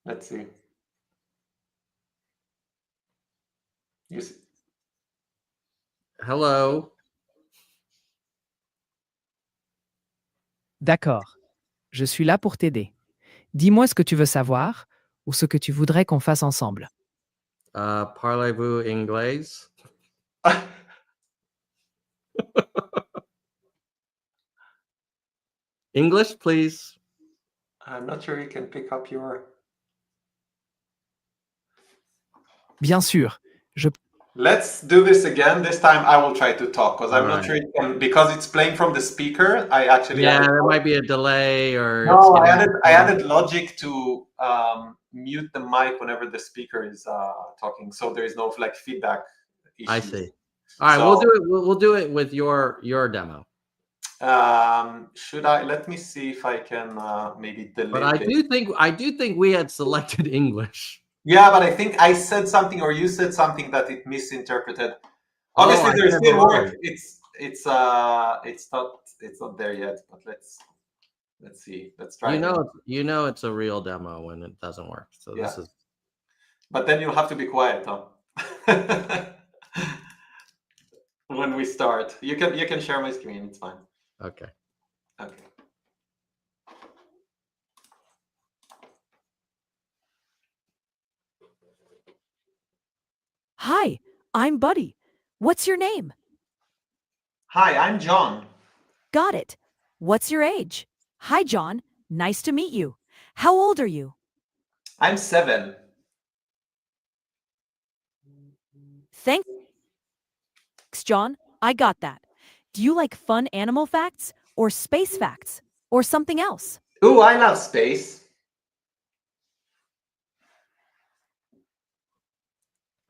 Let's see. You see. Hello. D'accord. Je suis là pour t'aider. Dis-moi ce que tu veux savoir ou ce que tu voudrais qu'on fasse ensemble. Parlez-vous anglais? English, please. I'm not sure you can pick up your... Bien sûr. Let's do this again. This time I will try to talk because I'm not sure you can, because it's playing from the speaker. I actually there might be a delay or no. I added logic to mute the mic whenever the speaker is talking, so there is no like feedback issues. I see. All right, so, we'll do it with your demo. Should I? Let me see if I can maybe delete. But I do think we had selected English. Yeah, but I think I said something or you said something that it misinterpreted. Obviously, there's still work. It's not there yet. But let's see. Let's try. You know it's a real demo when it doesn't work. So this is. But then you'll have to be quiet, huh? When we start, you can share my screen. It's fine. Okay. Okay. Hi, I'm Buddy. What's your name? Hi, I'm John. Got it. What's your age? Hi, John. Nice to meet you. How old are you? I'm 7. Thanks, John. I got that. Do you like fun animal facts or space facts or something else? Ooh, I love space.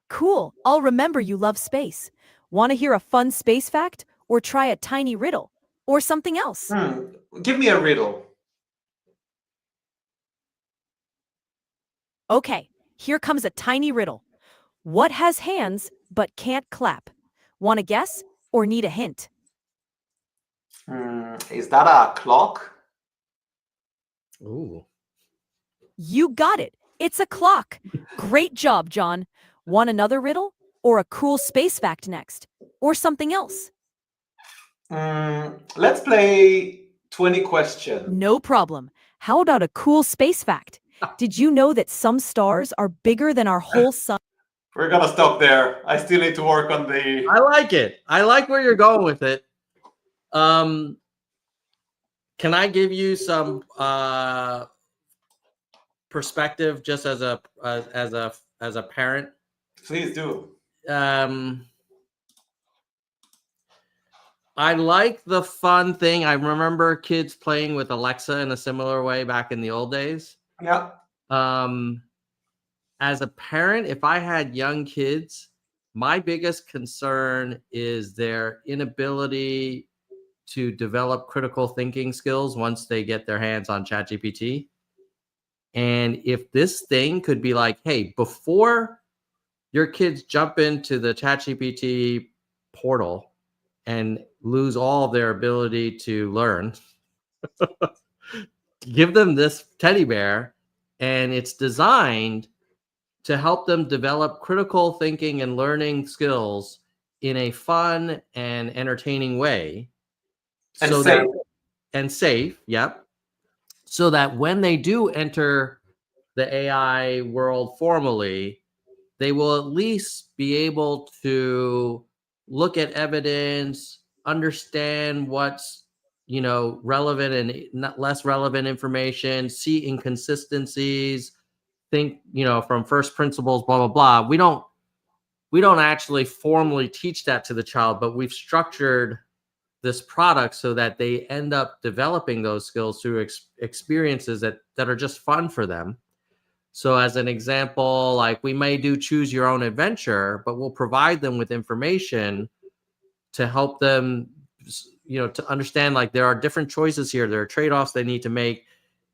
Cool. I'll remember you love space. Want to hear a fun space fact or try a tiny riddle or something else? Give me a riddle. Okay, here comes a tiny riddle. What has hands but can't clap? Want to guess or need a hint? Is that a clock? Ooh. You got it. It's a clock. Great job, John. Want another riddle or a cool space fact next or something else? Let's play 20 questions. No problem. How about a cool space fact? Did you know that some stars are bigger than our whole sun? We're gonna stop there. I still need to work on the... I like it. I like where you're going with it. Can I give you some perspective just as a parent? Please do. I like the fun thing. I remember kids playing with Alexa in a similar way back in the old days. Yeah. As a parent, if I had young kids, my biggest concern is their inability to develop critical thinking skills once they get their hands on ChatGPT. And if this thing could be like, hey, before your kids jump into the ChatGPT portal and lose all of their ability to learn, give them this teddy bear, and it's designed to help them develop critical thinking and learning skills in a fun and entertaining way. And safe, yep. So that when they do enter the AI world formally, they will at least be able to look at evidence, understand what's, relevant and not less relevant information, see inconsistencies, think, from first principles, blah, blah, blah. we don't actually formally teach that to the child, but we've structured this product so that they end up developing those skills through experiences that are just fun for them. So as an example, like we may do choose your own adventure, but we'll provide them with information to help them, you know, to understand like there are different choices here. There are trade-offs they need to make.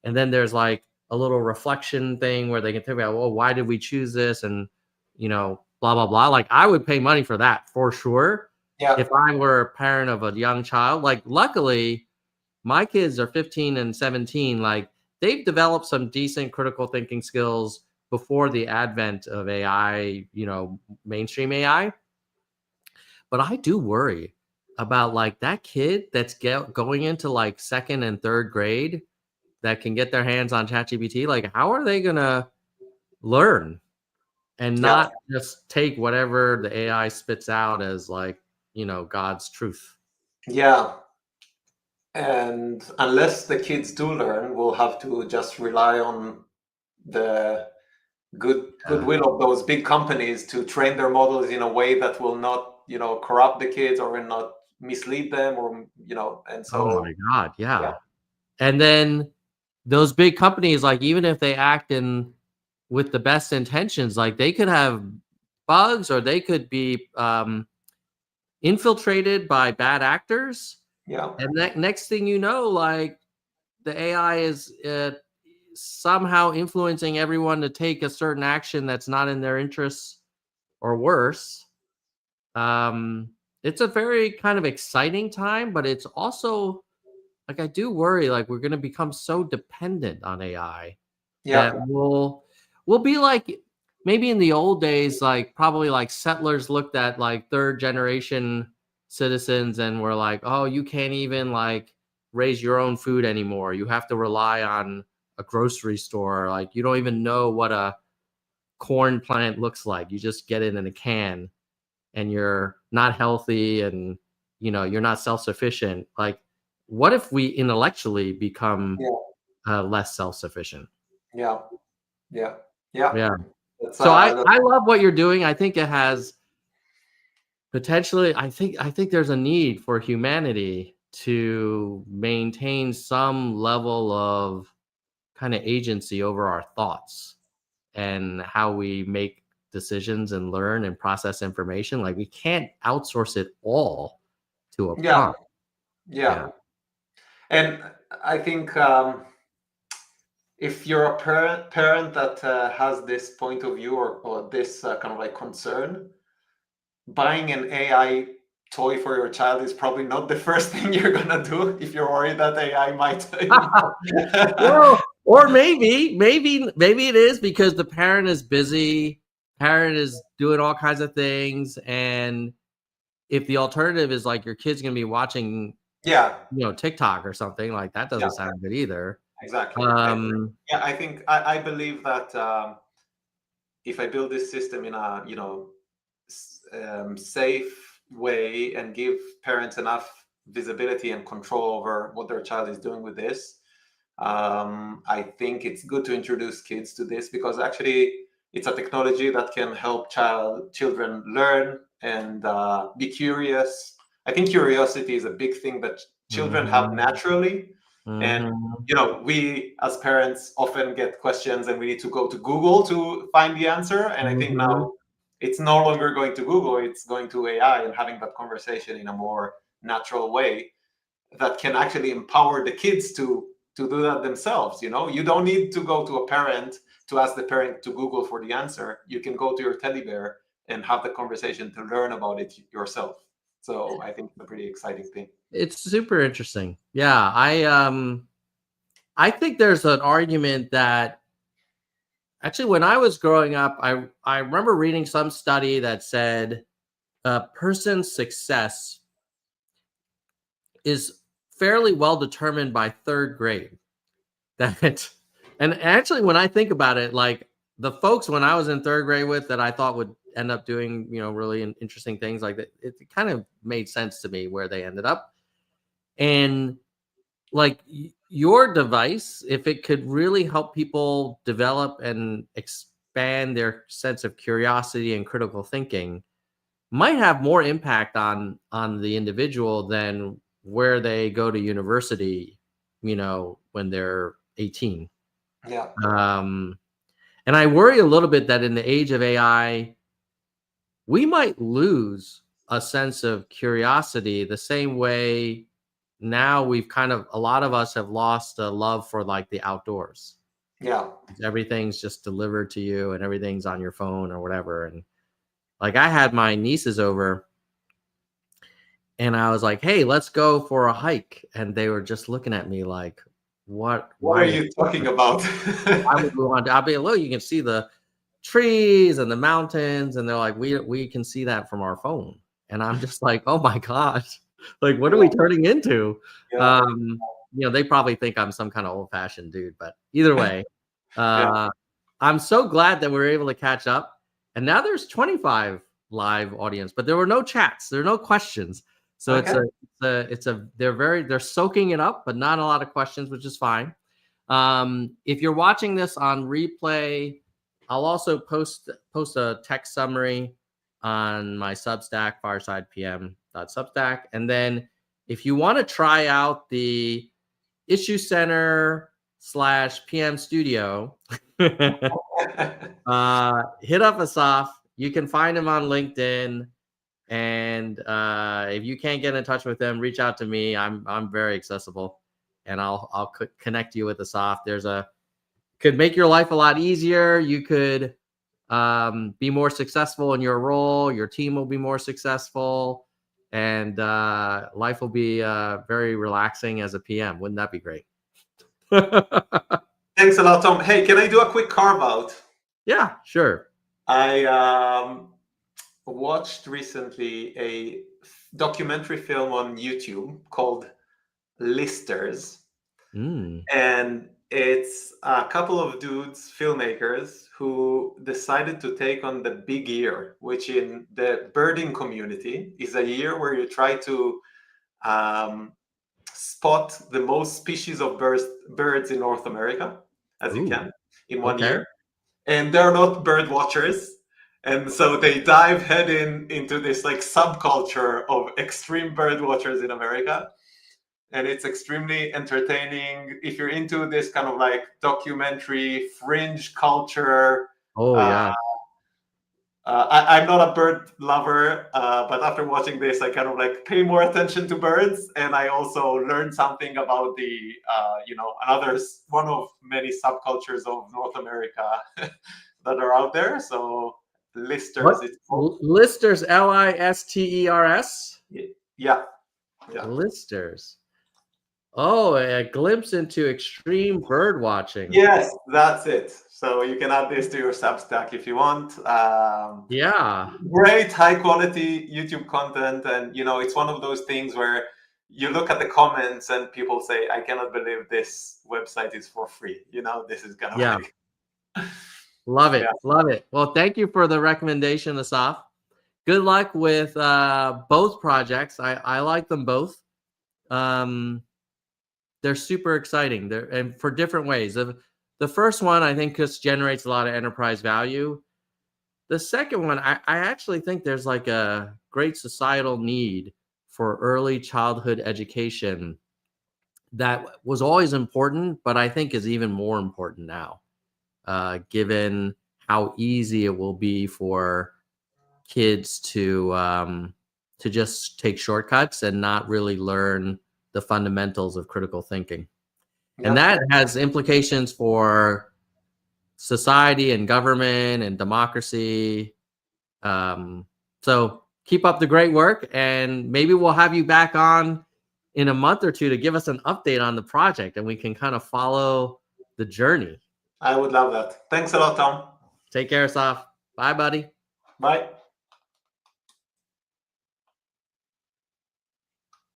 And then there's like a little reflection thing where they can think about, well, why did we choose this? And, you know, blah, blah, blah. Like I would pay money for that for sure. Yeah. If I were a parent of a young child. Like luckily my kids are 15 and 17. Like they've developed some decent critical thinking skills before the advent of AI, you know, mainstream AI. But I do worry about like that kid that's going into like second and third grade that can get their hands on ChatGPT. Like, how are they going to learn and not just take whatever the AI spits out as like, you know, God's truth? Yeah. And unless the kids do learn, we'll have to just rely on the goodwill of those big companies to train their models in a way that will not, you know, corrupt the kids or will not mislead them, or, you know, and so. Oh my God. Yeah. And then those big companies, like even if they act in with the best intentions, like they could have bugs or they could be infiltrated by bad actors. Yeah. And next thing you know, like the AI is somehow influencing everyone to take a certain action that's not in their interests or worse. It's a very kind of exciting time, but it's also like I do worry like we're going to become so dependent on AI that we'll be like maybe in the old days, like probably like settlers looked at like third generation citizens and were like, oh, you can't even like raise your own food anymore. You have to rely on a grocery store. Like you don't even know what a corn plant looks like. You just get it in a can and you're not healthy and, you know, you're not self-sufficient. Like, what if we intellectually become less self-sufficient? Yeah. So I love what you're doing. I think it has potentially, I think there's a need for humanity to maintain some level of kind of agency over our thoughts and how we make decisions and learn and process information. Like we can't outsource it all to a prompt. Yeah. And I think if you're a parent that has this point of view or this kind of like concern, buying an AI toy for your child is probably not the first thing you're gonna do if you're worried that AI might. Well, or maybe it is because the parent is busy. Parent is doing all kinds of things, and if the alternative is like your kid's gonna be watching, you know, TikTok or something, like that doesn't sound good either. Exactly. I think I believe that if I build this system in a, you know, safe way and give parents enough visibility and control over what their child is doing with this, I think it's good to introduce kids to this, because actually it's a technology that can help children learn and be curious. I think curiosity is a big thing that children have naturally. And, you know, we as parents often get questions and we need to go to Google to find the answer. And I think now it's no longer going to Google, it's going to AI and having that conversation in a more natural way that can actually empower the kids to do that themselves. You know, you don't need to go to a parent to ask the parent to Google for the answer. You can go to your teddy bear and have the conversation to learn about it yourself. So I think it's a pretty exciting thing. It's super interesting. Yeah, I think there's an argument that actually when I was growing up, I remember reading some study that said a person's success is fairly well determined by third grade. And actually when I think about it, like the folks when I was in third grade with that I thought would end up doing, you know, really interesting things like that, it kind of made sense to me where they ended up. And like your device, if it could really help people develop and expand their sense of curiosity and critical thinking, might have more impact on the individual than where they go to university, when they're 18. Yeah. And I worry a little bit that in the age of AI, we might lose a sense of curiosity the same way now a lot of us have lost a love for like the outdoors. Yeah. Everything's just delivered to you and everything's on your phone or whatever. And like I had my nieces over and I was like, hey, let's go for a hike. And they were just looking at me like, what are you talking about? I would go on. I'll be like, look, you can see the trees and the mountains. And they're like, we can see that from our phone. And I'm just like, oh my gosh, like, what are we turning into? Yeah. They probably think I'm some kind of old fashioned dude, but either way, Yeah. I'm so glad that we were able to catch up. And now there's 25 live audience, but there were no chats. There are no questions. So Okay. they're soaking it up, but not a lot of questions, which is fine. If you're watching this on replay, I'll also post a text summary on my Substack, firesidepm.substack. And then if you want to try out the Issue Center /PM Studio, hit up Assaf. You can find him on LinkedIn. And if you can't get in touch with him, reach out to me. I'm very accessible, and I'll connect you with Assaf. Could make your life a lot easier. You could be more successful in your role. Your team will be more successful, and life will be very relaxing as a PM. Wouldn't that be great? Thanks a lot, Tom. Hey, can I do a quick carve out? Yeah, sure. I watched recently a documentary film on YouTube called Listers. And it's a couple of dudes, filmmakers, who decided to take on the big year, which in the birding community is a year where you try to spot the most species of birds in North America, as you can, in 1 year. And they're not bird watchers. And so they dive head into this like subculture of extreme bird watchers in America. And it's extremely entertaining if you're into this kind of like documentary fringe culture. I'm not a bird lover, but after watching this, I kind of like pay more attention to birds, and I also learned something about the one of many subcultures of North America that are out there. So Listers, it's called. Listers, Listers. Yeah. Listers. Oh, a glimpse into extreme bird watching. Yes, that's it. So you can add this to your Substack if you want. Yeah. Great high quality YouTube content. And, it's one of those things where you look at the comments and people say, I cannot believe this website is for free. This is kind of like... Love it. Yeah. Love it. Well, thank you for the recommendation, Assaf. Good luck with both projects. I like them both. They're super exciting. And for different ways. The first one, I think, just generates a lot of enterprise value. The second one, I actually think there's like a great societal need for early childhood education that was always important, but I think is even more important now, given how easy it will be for kids to just take shortcuts and not really learn the fundamentals of critical thinking. And that has implications for society and government and democracy. So keep up the great work, and maybe we'll have you back on in a month or two to give us an update on the project, and we can kind of follow the journey. I would love that. Thanks a lot, Tom. Take care, Assaf. Bye, buddy. Bye.